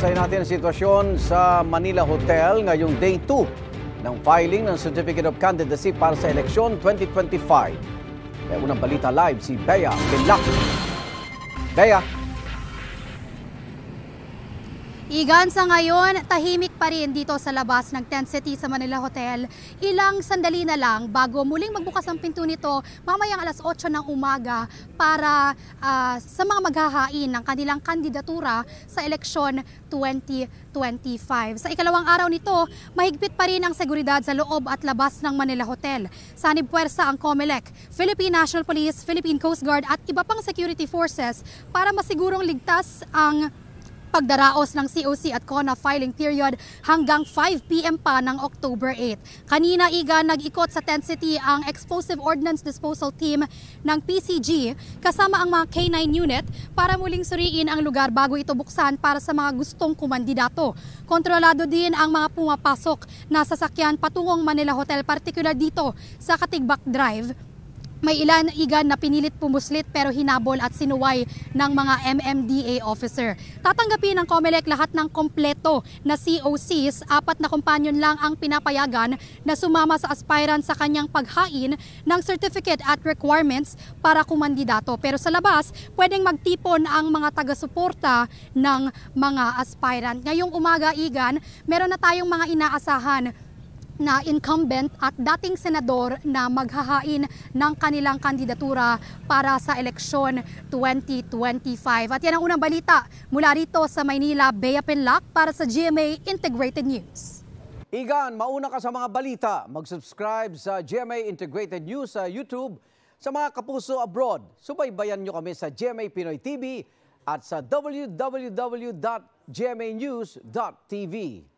Babasahin natin ang sitwasyon sa Manila Hotel ngayong day 2 ng filing ng Certificate of Candidacy para sa eleksyon 2025. May unang balita live si Bea Pinlac. Bea. Igan, sa ngayon, tahimik pa rin dito sa labas ng Tent City sa Manila Hotel. Ilang sandali na lang bago muling magbukas ang pinto nito mamayang alas 8 ng umaga para sa mga maghahain ng kanilang kandidatura sa eleksyon 2025. Sa ikalawang araw nito, mahigpit pa rin ang seguridad sa loob at labas ng Manila Hotel. Sanib puwersa ang COMELEC, Philippine National Police, Philippine Coast Guard at iba pang security forces para masigurong ligtas ang pagdaraos ng COC at CONA filing period hanggang 5 PM pa ng October 8. Kanina, Igan, nag-ikot sa Tent City ang Explosive Ordnance Disposal Team ng PCG kasama ang mga K9 unit para muling suriin ang lugar bago ito buksan para sa mga gustong kumandidato. Kontrolado din ang mga pumapasok na sasakyan patungong Manila Hotel, partikular dito sa Katigbak Drive. May ilan, Igan, na pinilit pumuslit pero hinabol at sinuway ng mga MMDA officer. Tatanggapin ng COMELEC lahat ng kompleto na COCs, 4 na kumpanyon lang ang pinapayagan na sumama sa aspirant sa kanyang paghain ng certificate at requirements para kumandidato. Pero sa labas, pwedeng magtipon ang mga taga-suporta ng mga aspirant. Ngayong umaga, Igan, meron na tayong mga inaasahan na incumbent at dating senador na maghahain ng kanilang kandidatura para sa eleksyon 2025. At yan ang unang balita mula rito sa Maynila. Bea Pinlac para sa GMA Integrated News. Igan, mauna ka sa mga balita. Mag-subscribe sa GMA Integrated News sa YouTube. Sa mga kapuso abroad, subaybayan nyo kami sa GMA Pinoy TV at sa www.gmanews.tv.